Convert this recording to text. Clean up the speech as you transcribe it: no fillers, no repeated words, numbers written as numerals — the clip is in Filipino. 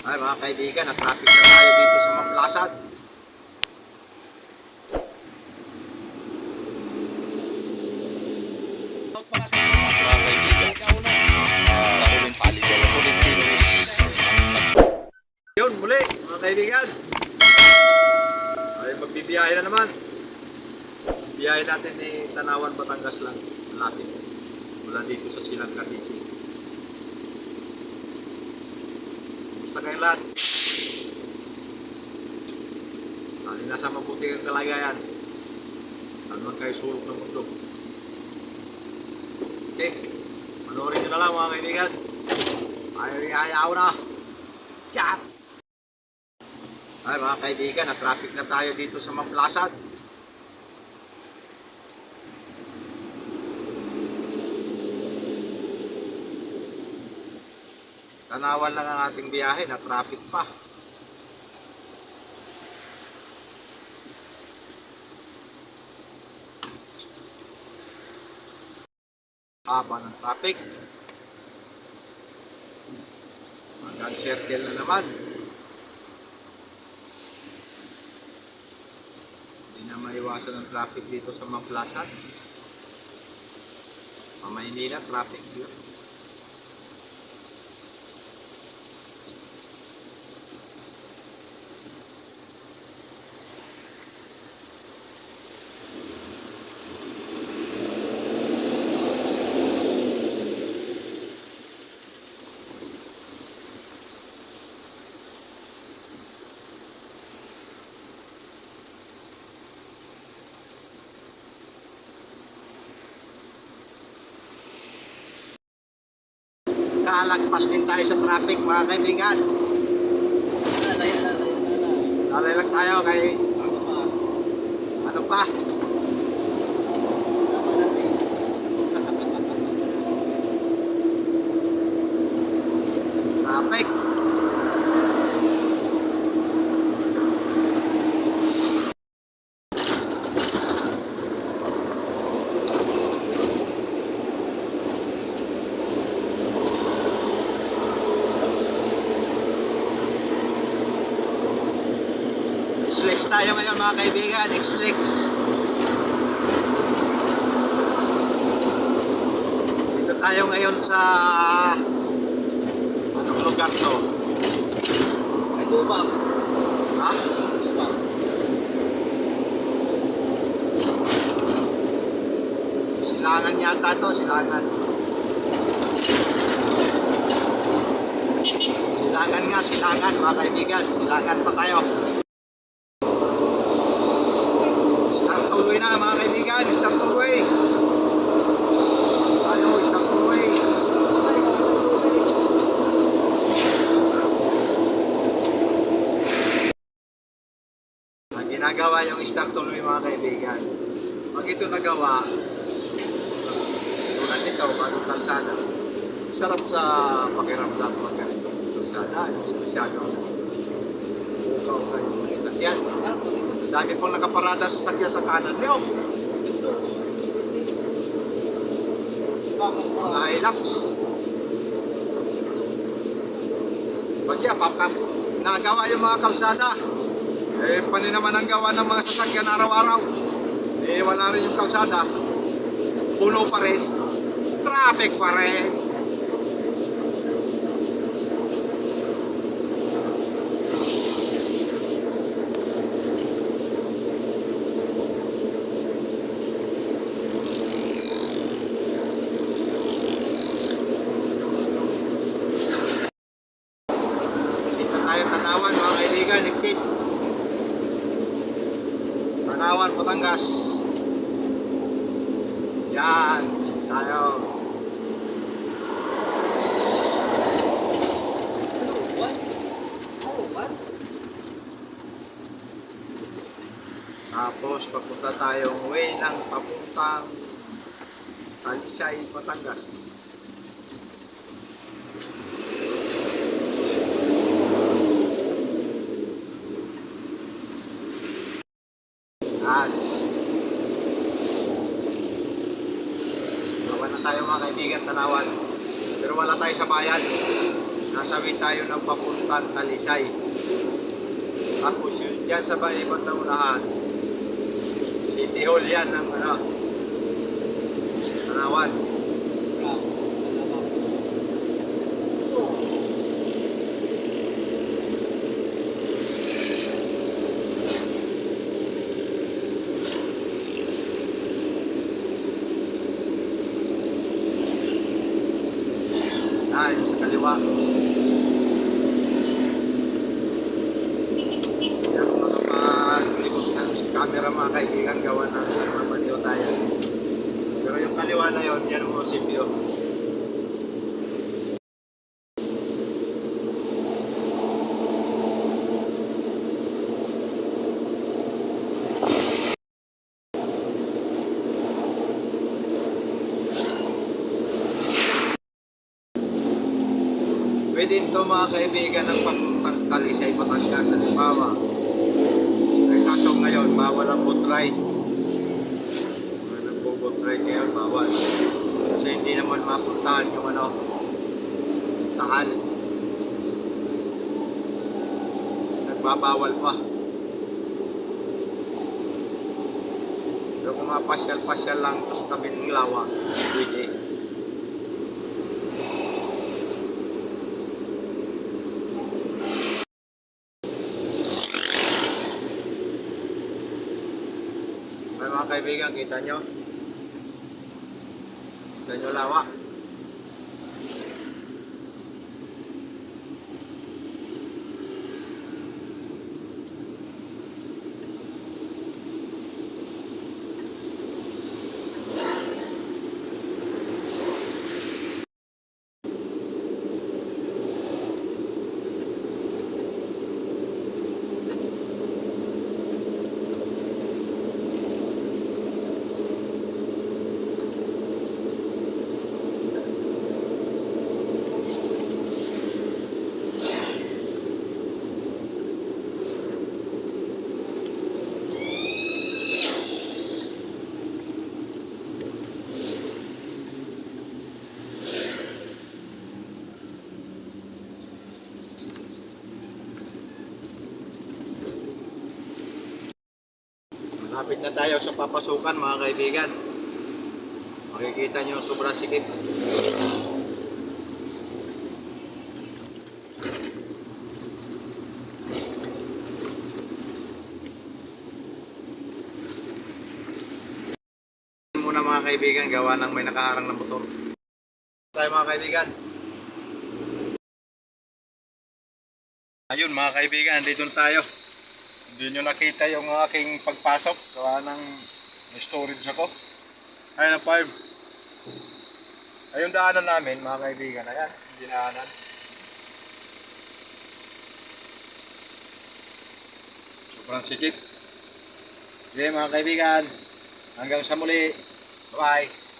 Ay mga kaibigan, na-traffic na tayo dito sa Mamplasan. Mga kaibigan, Caroline Palido, Tolentino is Yun, muli mga kaibigan. Ay magbibiyahe na naman. Biyahe natin ni Tanawan, Batangas lang. Malapit. Mula dito sa Silang Cavite. Kumusta kayo lahat? Sana nasa mabuti ang kalagayan. Saan man kayo sulok ng mundo. Okay, panoorin nyo na lang mga kaibigan. Ayaw na. Yap! Ay mga kaibigan, na-traffic na tayo dito sa Mamplasan. Tanawan lang ang ating biyahe, na-traffic pa. Haba ng traffic. Hanggang circle na naman. Hindi na maiwasan ang traffic dito sa Mamplasan. Maynila, traffic yun. Kalagpas din tayo sa traffic mga kaibigan. Lalay lang tayo kay ano pa? Traffic. X-Lex tayo ngayon mga kaibigan, X-Lex. Dito tayo ngayon sa anong lugar to? Ay, Tubang. Ha? Tubang. Silangan yata to, Silangan. Silangan nga, Silangan mga kaibigan, Silangan pa tayo. Start all way na mga kaibigan, start all way. Tayo, start all way. Ang ginagawa yung start all way mga kaibigan. Pag ito nagawa, tulad nito, bagong kalsada, sarap sa pakiramdam mga ganito. Kalsada, hindi masyado. Bukaw kayo sa sasakyan. Dami pong nakaparada sa sasakyan sa kanan niyo. Mga Hilux. Bagya, nagawa yung mga kalsada. Eh, pani naman ang gawa ng mga sasakyan araw-araw. Eh, wala rin yung kalsada. Puno pa rin. Traffic pa rin. Tayo Tanawan mga kaibigan, exit Tanawan, Batangas. Yan, exit tayo. Tapos papunta tayong way ng papuntang Talisay, Batangas. Gawa na tayo mga kaibigan, Tanawan. Pero wala tayo sa bayan. Nasabi tayo ng papuntang Talisay. Tapos yun, dyan sa balibot ng unahan, City Hall yan ng ano, Tanawan. Yun sa kaliwa. Yan kung makapaglikot ng camera mga kaibigan, gawa na mapadiyo tayo. Pero yung kaliwa na yun, yan ang munisipyo. Pwede ito mga kaibigan ng papuntang Talisay, Batangas, halimbawa. Ay kaso ngayon, bawal ang boat ride. Nagbo-boat ride ngayon, bawal. Kasi hindi naman mapuntahan yung ano, Taal. Nagbabawal pa. Pero kung mapasyal-pasyal lang, tapos tabi ng lawa, pwede. Ay mga kaibigan, kita nyo? Kita nyo lawa? Malapit na tayo sa papasukan mga kaibigan. Makikita nyo sobrang sikip. Muna mga kaibigan, gawa ng may nakaharang na motor. Tayo mga kaibigan. Ayun mga kaibigan, dito na tayo. Hindi nyo nakita yung aking pagpasok. Gawa ng storage ako. Ayun ang farm. Ayun daanan namin mga kaibigan. Ayan, dinaanan. Sobrang sikip. Okay mga kaibigan, hanggang sa muli. Bye-bye.